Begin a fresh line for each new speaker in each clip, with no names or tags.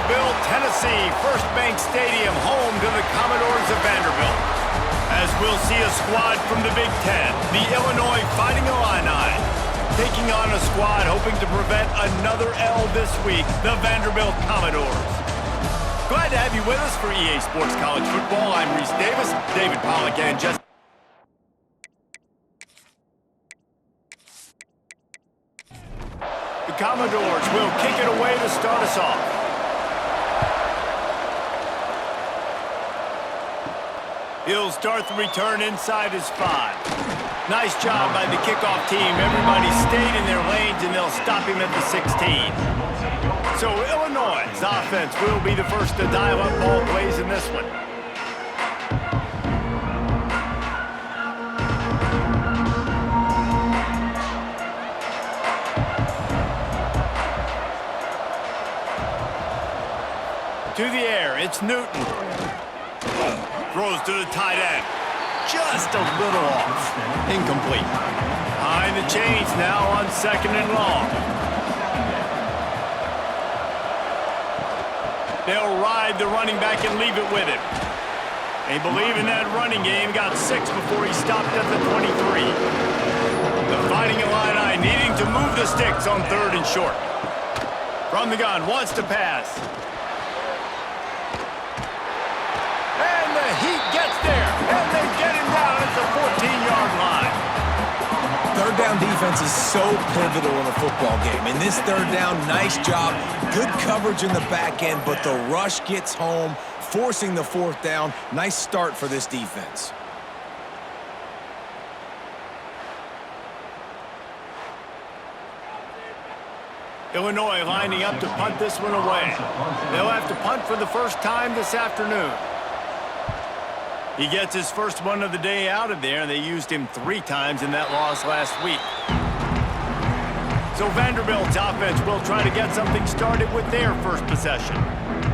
Vanderbilt, Tennessee, First Bank Stadium, home to the Commodores of Vanderbilt. As we'll see a squad from the Big Ten, the Illinois Fighting Illini, taking on a squad hoping to prevent another L this week, the Vanderbilt Commodores. Glad to have you with us for EA Sports College Football. I'm Reese Davis, David Pollack, and Jesse. The Commodores will kick it away to start us off. He'll start the return inside his 5. Nice job by the kickoff team. Everybody stayed in their lanes, and they'll stop him at the 16. So Illinois' offense will be the first to dial up ball plays in this one. To the air, it's Newton. Throws to the tight end. Just a little off. Incomplete. Behind the chains now on 2nd and long. They'll ride the running back and leave it with him. They believe in that running game. Got 6 before he stopped at the 23. The Fighting Illini needing to move the sticks on 3rd and short. From the gun, wants to pass. He gets there, and they get him down at the 14-yard line.
Third down defense is so pivotal in a football game. In this third down, nice job. Good coverage in the back end, but the rush gets home, forcing the 4th down. Nice start for this defense.
Illinois lining up to punt this one away. They'll have to punt for the first time this afternoon. He gets his first one of the day out of there, and they used him 3 times in that loss last week. So Vanderbilt's offense will try to get something started with their first possession.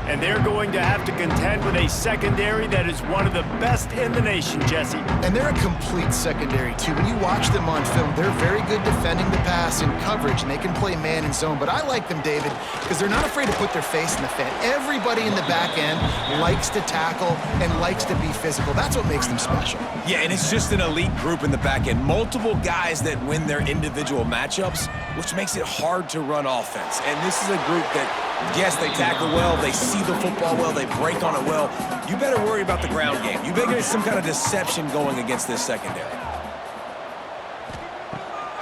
And they're going to have to contend with a secondary that is one of the best in the nation, Jesse.
And they're a complete secondary, too. When you watch them on film, they're very good defending the pass in coverage, and they can play man and zone. But I like them, David, because they're not afraid to put their face in the fan. Everybody in the back end likes to tackle and likes to be physical. That's what makes them special.
Yeah, and it's just an elite group in the back end. Multiple guys that win their individual matchups, which makes it hard to run offense. And this is a group that, yes, they tackle well, they see the football well, they break on it well. You better worry about the ground game. You better get some kind of deception going against this secondary.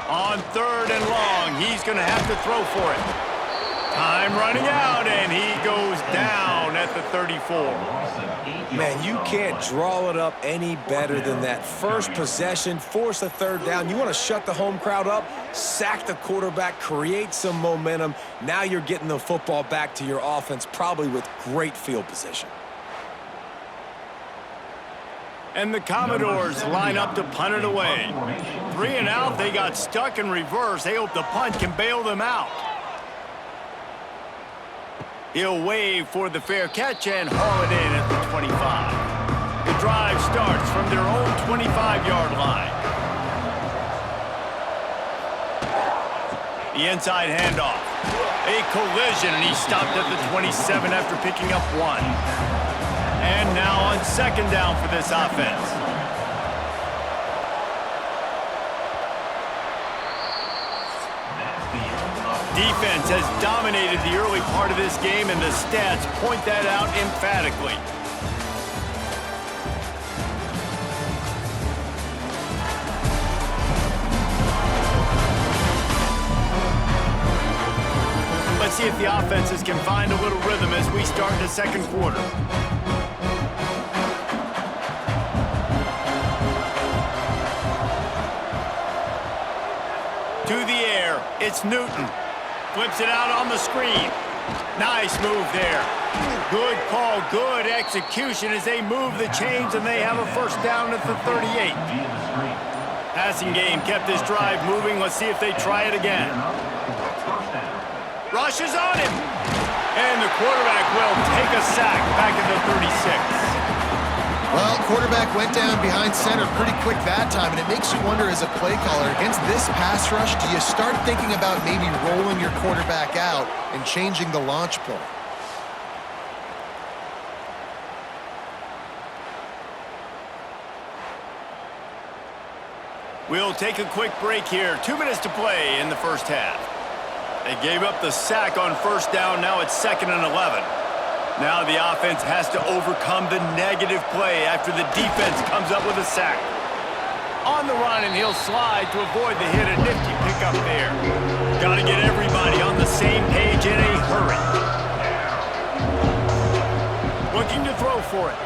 On 3rd and long, he's going to have to throw for it. Time running out, and he goes down at the 34.
Man, you can't draw it up any better than that. First possession, force a 3rd down. You want to shut the home crowd up, sack the quarterback, create some momentum. Now you're getting the football back to your offense, probably with great field position.
And the Commodores line up to punt it away. 3 and out, they got stuck in reverse. They hope the punt can bail them out. He'll wave for the fair catch and haul it in at the 25. The drive starts from their own 25-yard line. The inside handoff. A collision, and he stopped at the 27 after picking up 1. And now on 2nd down for this offense. Defense has dominated the early part of this game, and the stats point that out emphatically. Let's see if the offenses can find a little rhythm as we start the 2nd quarter. To the air, it's Newton. Flips it out on the screen. Nice move there. Good call, good execution as they move the chains, and they have a first down at the 38. Passing game kept this drive moving. Let's see if they try it again. Rushes on him. And the quarterback will take a sack back at the 36.
Well, quarterback went down behind center pretty quick that time, and it makes you wonder as a play caller, against this pass rush, do you start thinking about maybe rolling your quarterback out and changing the launch point?
We'll take a quick break here. 2 minutes to play in the first half. They gave up the sack on first down. Now it's 2nd and 11. Now the offense has to overcome the negative play after the defense comes up with a sack. On the run, and he'll slide to avoid the hit. A nifty pickup there. Got to get everybody on the same page in a hurry. Looking to throw for it.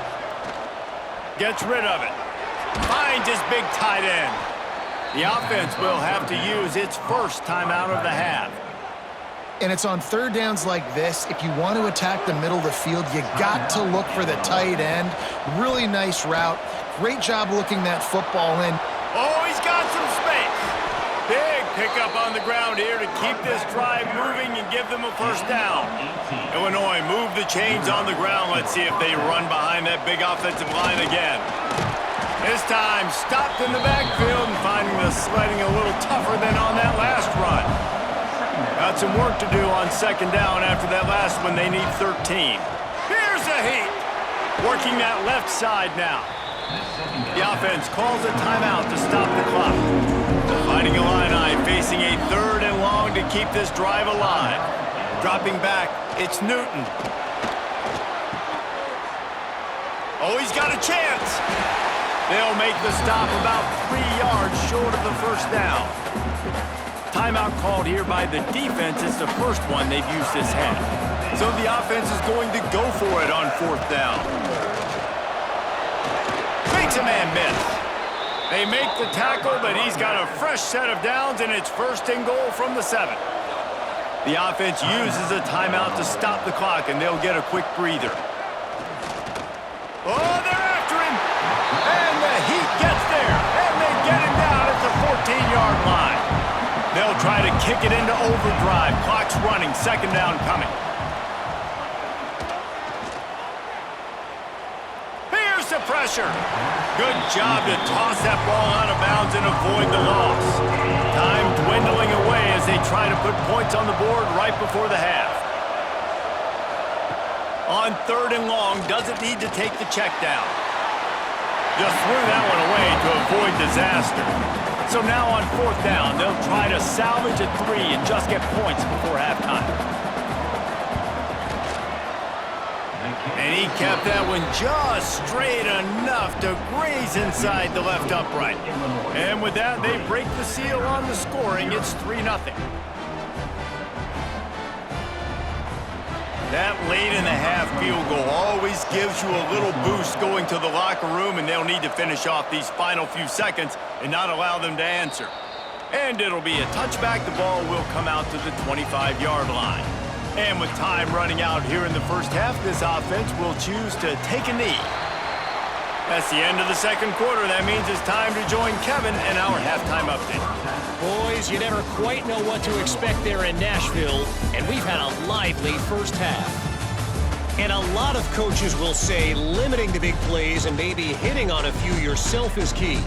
Gets rid of it. Finds his big tight end. The offense will have to use its first timeout of the half.
And it's on third downs like this. If you want to attack the middle of the field, you got to look for the tight end. Really nice route. Great job looking that football in.
Oh, he's got some space. Big pickup on the ground here to keep this drive moving and give them a first down. Illinois move the chains on the ground. Let's see if they run behind that big offensive line again. This time, stopped in the backfield and finding the sledding a little tougher than on that last run. Got some work to do on 2nd down after that last one. They need 13. Here's a heat. Working that left side now. The offense calls a timeout to stop the clock. The Fighting Illini facing a 3rd and long to keep this drive alive. Dropping back, it's Newton. Oh, he's got a chance. They'll make the stop about 3 yards short of the first down. Timeout called here by the defense. It's the first one they've used this half. So the offense is going to go for it on 4th down. Makes a man miss. They make the tackle, but he's got a fresh set of downs, and it's 1st and goal from the 7. The offense uses a timeout to stop the clock, and they'll get a quick breather. Oh, they're after him. And the Heat gets there, and they get him down at the 14-yard line. They'll try to kick it into overdrive. Clock's running, 2nd down coming. Here's the pressure. Good job to toss that ball out of bounds and avoid the loss. Time dwindling away as they try to put points on the board right before the half. On 3rd and long, doesn't need to take the check down. Just threw that one away to avoid disaster. So now on 4th down, they'll try to salvage a 3 and just get points before halftime. And he kept that one just straight enough to graze inside the left upright. And with that, they break the seal on the scoring. It's 3-0. That late in the half field goal always gives you a little boost going to the locker room, and they'll need to finish off these final few seconds and not allow them to answer. And it'll be a touchback. The ball will come out to the 25-yard line. And with time running out here in the first half, this offense will choose to take a knee. That's the end of the 2nd quarter. That means it's time to join Kevin and our halftime update.
Boys, you never quite know what to expect there in Nashville, and we've had a lively first half. And a lot of coaches will say limiting the big plays and maybe hitting on a few yourself is key.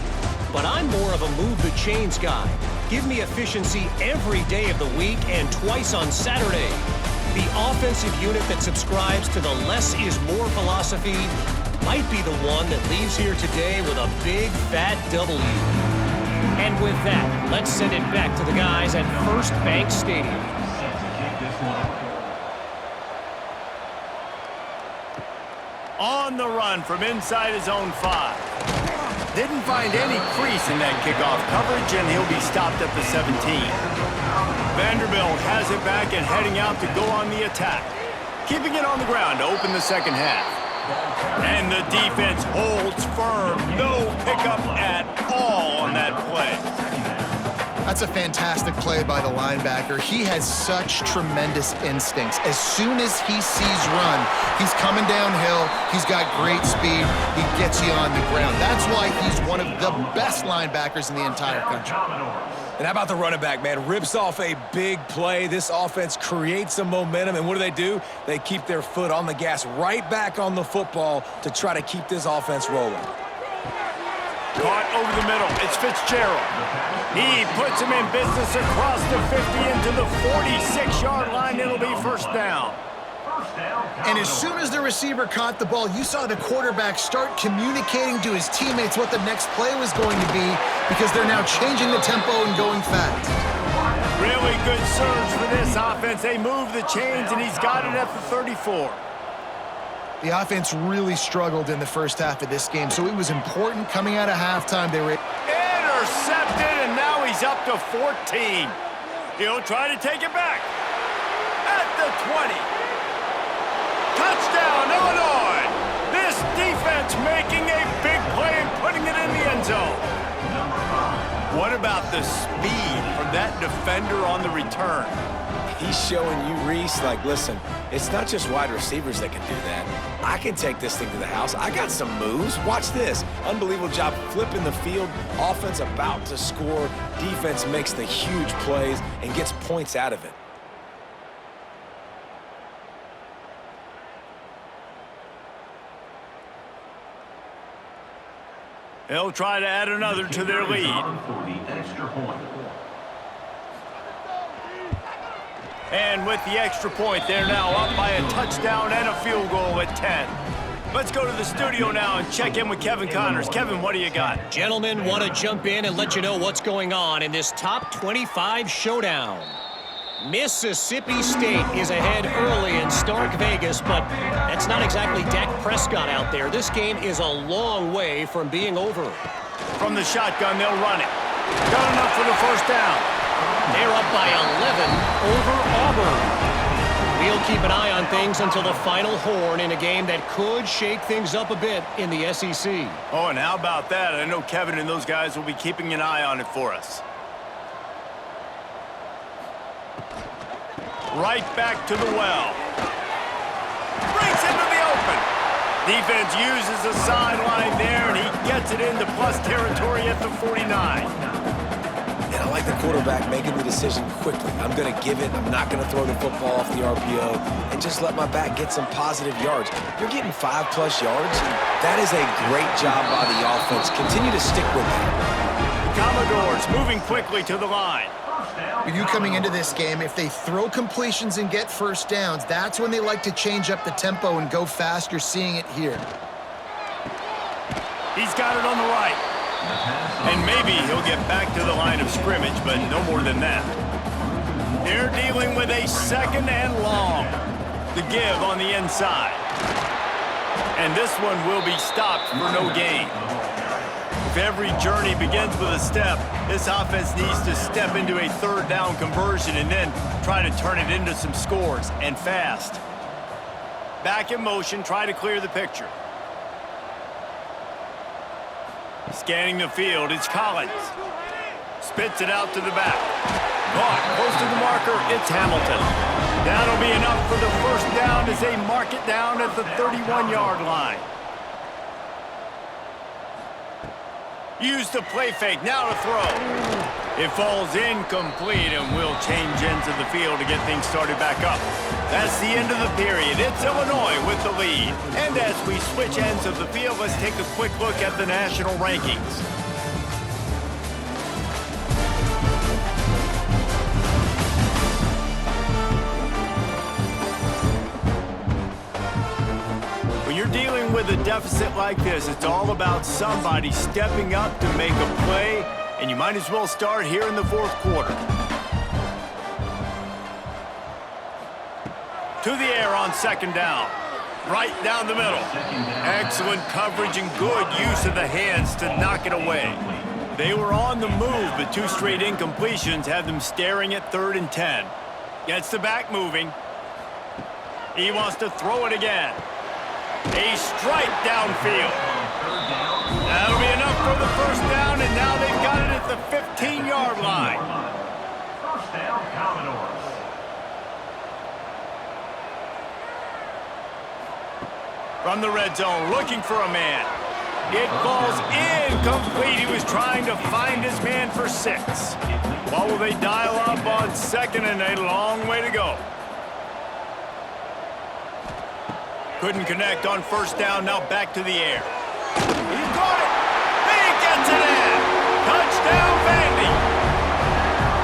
But I'm more of a move the chains guy. Give me efficiency every day of the week and twice on Saturday. The offensive unit that subscribes to the less is more philosophy might be the one that leaves here today with a big fat W. And with that, let's send it back to the guys at First Bank Stadium.
On the run from inside his own 5. Didn't find any crease in that kickoff coverage, and he'll be stopped at the 17. Vanderbilt has it back and heading out to go on the attack. Keeping it on the ground to open the 2nd half. And the defense holds firm. No pickup at all on that play.
That's a fantastic play by the linebacker. He has such tremendous instincts. As soon as he sees run, he's coming downhill. He's got great speed. He gets you on the ground. That's why he's one of the best linebackers in the entire country.
And how about the running back, man? Rips off a big play. This offense creates some momentum, and what do? They keep their foot on the gas right back on the football to try to keep this offense rolling.
Caught over the middle. It's Fitzgerald. He puts him in business across the 50 into the 46-yard line. It'll be 1st down.
And as soon as the receiver caught the ball, you saw the quarterback start communicating to his teammates what the next play was going to be because they're now changing the tempo and going fast.
Really good surge for this offense. They move the chains, and he's got it at the 34.
The offense really struggled in the first half of this game, so it was important coming out of halftime. They were
intercepted, and now he's up to 14. He'll try to take it back at the 20. Touchdown, Illinois! This defense making a big play and putting it in the end zone. What about the speed from that defender on the return?
He's showing you, Reese, like, listen, it's not just wide receivers that can do that. I can take this thing to the house. I got some moves. Watch this. Unbelievable job flipping the field. Offense about to score. Defense makes the huge plays and gets points out of it.
They'll try to add another to their lead. And with the extra point, they're now up by a touchdown and a field goal at 10. Let's go to the studio now and check in with Kevin Connors. Kevin, what do you got?
Gentlemen, want to jump in and let you know what's going on in this top 25 showdown. Mississippi State is ahead early in Stark Vegas, but that's not exactly Dak Prescott out there. This game is a long way from being over.
From the shotgun, they'll run it. Got enough for the first down.
They're up by 11 over Auburn. We'll keep an eye on things until the final horn in a game that could shake things up a bit in the SEC.
Oh, and how about that? I know Kevin and those guys will be keeping an eye on it for us. Right back to the well. Breaks into the open. Defense uses the sideline there, and he gets it into plus territory at the 49.
And I like the quarterback making the decision quickly. I'm going to give it. I'm not going to throw the football off the RPO and just let my back get some positive yards. You're getting 5+ yards. That is a great job by the offense. Continue to stick with that.
The Commodores moving quickly to the line.
For you coming into this game, if they throw completions and get first downs, that's when they like to change up the tempo and go fast. You're seeing it here.
He's got it on the right. And maybe he'll get back to the line of scrimmage, but no more than that. They're dealing with a second and long. The give on the inside. And this one will be stopped for no gain. If every journey begins with a step, this offense needs to step into a third down conversion and then try to turn it into some scores, and fast. Back in motion, try to clear the picture. Scanning the field, it's Collins. Spits it out to the back. Caught, close to the marker, it's Hamilton. That'll be enough for the first down as they mark it down at the 31-yard line. Use the play fake, now to throw. It falls incomplete, and we'll change ends of the field to get things started back up. That's the end of the period. It's Illinois with the lead. And as we switch ends of the field, let's take a quick look at the national rankings. When you're dealing with a deficit like this, it's all about somebody stepping up to make a play, and you might as well start here in the fourth quarter. To the air on second down. Right down the middle. Excellent coverage and good use of the hands to knock it away. They were on the move, but two straight incompletions have them staring at 3rd and 10. Gets the back moving. He wants to throw it again. A strike downfield. That'll be enough for the first down, and now they've got it at the 15-yard line. First down, Commodores. From the red zone, looking for a man. It falls incomplete. He was trying to find his man for 6. What will they dial up on 2nd and a long way to go? Couldn't connect on first down, now back to the air. He's got it! He gets it in! Touchdown, Vandy!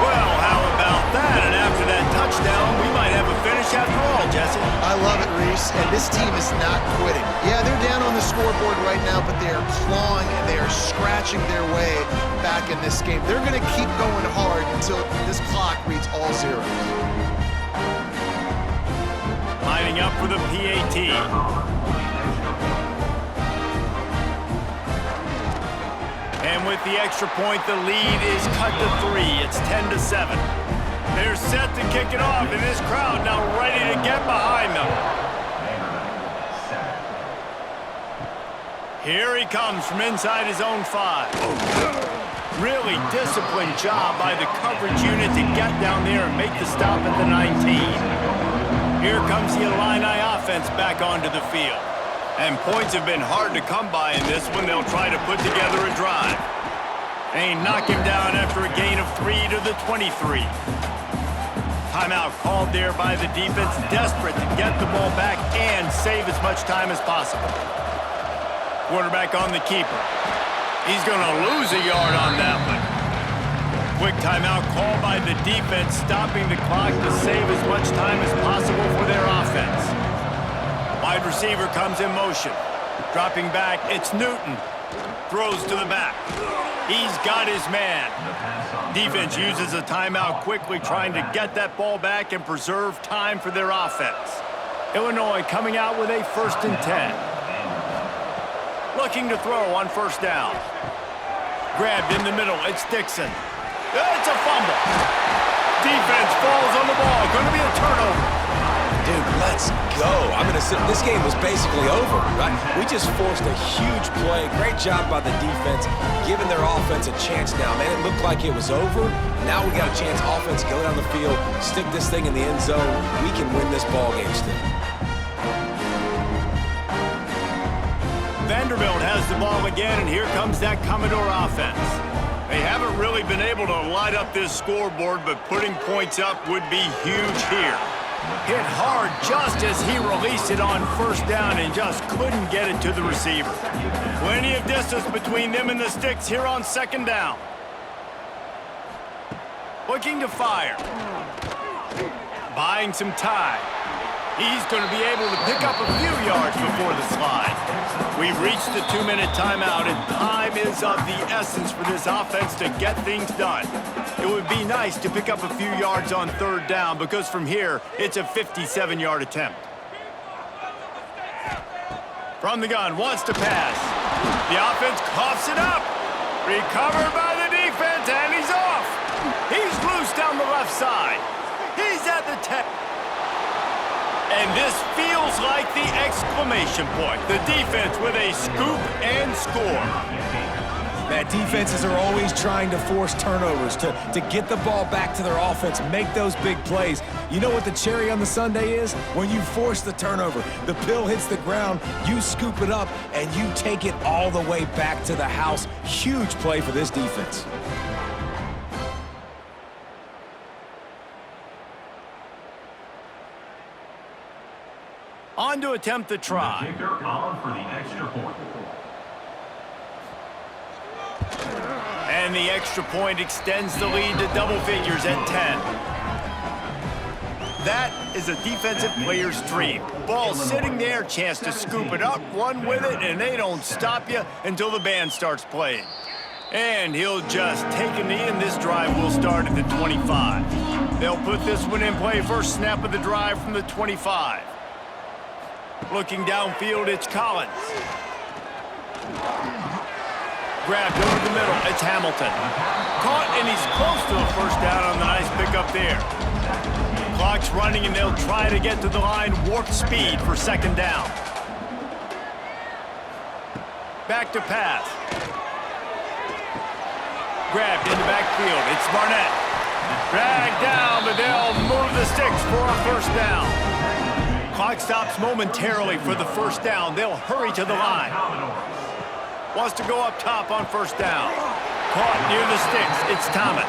Well, how about that? And after that touchdown, we might have a finish after all, Jeff. Jesse?
I love it, Reese, and this team is not quitting. Yeah, they're down on the scoreboard right now, but they are clawing and they are scratching their way back in this game. They're going to keep going hard until this clock reads all zeros.
Lining up for the PAT. And with the extra point, the lead is cut to 3. It's 10-7. They're set to kick it off, and this crowd now ready to get behind them. Here he comes from inside his own 5. Really disciplined job by the coverage unit to get down there and make the stop at the 19. Here comes the Illini offense back onto the field. And points have been hard to come by in this one. They'll try to put together a drive. They knock him down after a gain of 3 to the 23. Timeout called there by the defense, desperate to get the ball back and save as much time as possible. Quarterback on the keeper. He's going to lose a yard on that one. Quick timeout call by the defense, stopping the clock to save as much time as possible for their offense. Wide receiver comes in motion. Dropping back, it's Newton. Throws to the back. He's got his man. Defense uses a timeout quickly, trying to get that ball back and preserve time for their offense. Illinois coming out with a 1st and 10. Looking to throw on 1st down. Grabbed in the middle, it's Dixon. It's a fumble. Defense falls on the ball. Going to be a turnover.
Dude, let's go. This game was basically over, right? We just forced a huge play. Great job by the defense, giving their offense a chance now. Man, it looked like it was over. Now we got a chance, offense, go down the field, stick this thing in the end zone. We can win this ball game still.
Vanderbilt has the ball again, and here comes that Commodore offense. They haven't really been able to light up this scoreboard, but putting points up would be huge here. Hit hard just as he released it on 1st down and just couldn't get it to the receiver. Plenty of distance between them and the sticks here on 2nd down. Looking to fire. Buying some time. He's going to be able to pick up a few yards before the slide. We've reached the 2-minute timeout, and time is of the essence for this offense to get things done. It would be nice to pick up a few yards on 3rd down, because from here, it's a 57-yard attempt. From the gun, wants to pass. The offense coughs it up. Recovered by the defense, and he's off. He's loose down the left side. He's at the 10. And this feels like the exclamation point. The defense with a scoop and score.
Man, defenses are always trying to force turnovers, to get the ball back to their offense, make those big plays. You know what the cherry on the sundae is? When you force the turnover, the pill hits the ground, you scoop it up, and you take it all the way back to the house. Huge play for this defense.
On to attempt the try.
The kicker on for the extra point.
And the extra point extends the lead to double figures at 10. That is a defensive player's dream. Ball sitting there, chance to scoop it up, run with it, and they don't stop you until the band starts playing. And he'll just take a knee, and this drive will start at the 25. They'll put this one in play. First snap of the drive from the 25. Looking downfield, it's Collins. Grabbed over the middle, it's Hamilton. Caught, and he's close to a 1st down on the nice pickup there. Clock's running, and they'll try to get to the line, warp speed for 2nd down. Back to pass. Grabbed in the backfield, it's Barnett. Dragged down, but they'll move the sticks for a 1st down. Clock stops momentarily for the 1st down. They'll hurry to the line. Wants to go up top on 1st down. Caught near the sticks. It's Thomas.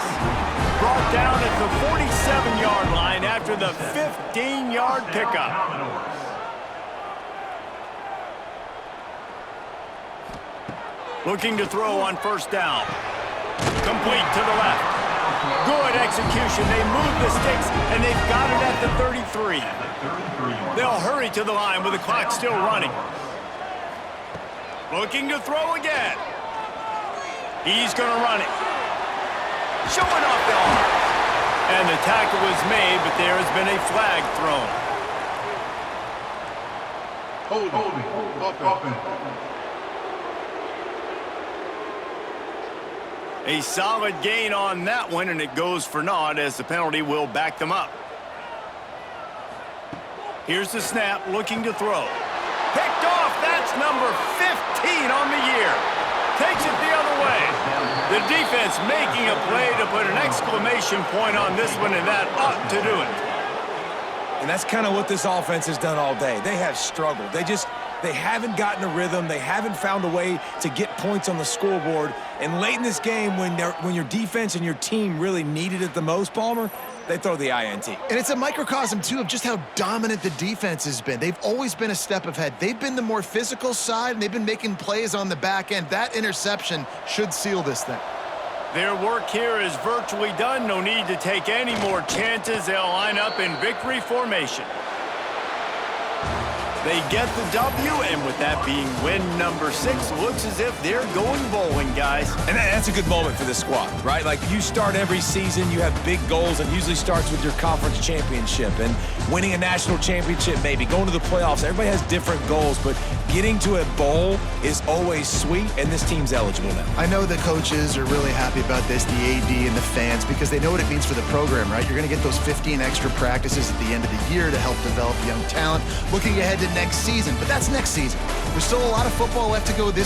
Brought down at the 47-yard line after the 15-yard pickup. Looking to throw on 1st down. Complete to the left. Good execution. They move the sticks, and they've got it at the 33. They'll hurry to the line with the clock still running. Looking to throw again. He's going to run it. Showing off the arms. And the tackle was made, but there has been a flag thrown. A solid gain on that one, and it goes for naught as the penalty will back them up. Here's the snap, looking to throw. Picked off, that's number 15 on the year. Takes it the other way. The defense making a play to put an exclamation point on this one, and that ought to do it.
And that's kind of what this offense has done all day. They have struggled. They haven't gotten a rhythm. They haven't found a way to get points on the scoreboard. And late in this game, when your defense and your team really needed it the most, Palmer, they throw the INT.
And it's a microcosm, too, of just how dominant the defense has been. They've always been a step ahead. They've been the more physical side, and they've been making plays on the back end. That interception should seal this thing.
Their work here is virtually done. No need to take any more chances. They'll line up in victory formation. They get the W, and with that being win number 6, looks as if they're going bowling, guys.
And that's a good moment for this squad, right? Like, you start every season, you have big goals, and usually starts with your conference championship and winning a national championship, maybe going to the playoffs. Everybody has different goals, but getting to a bowl is always sweet, and this team's eligible now.
I know the coaches are really happy about this, the AD and the fans, because they know what it means for the program, right? You're going to get those 15 extra practices at the end of the year to help develop young talent. Looking ahead to next season, but that's next season. There's still a lot of football left to go this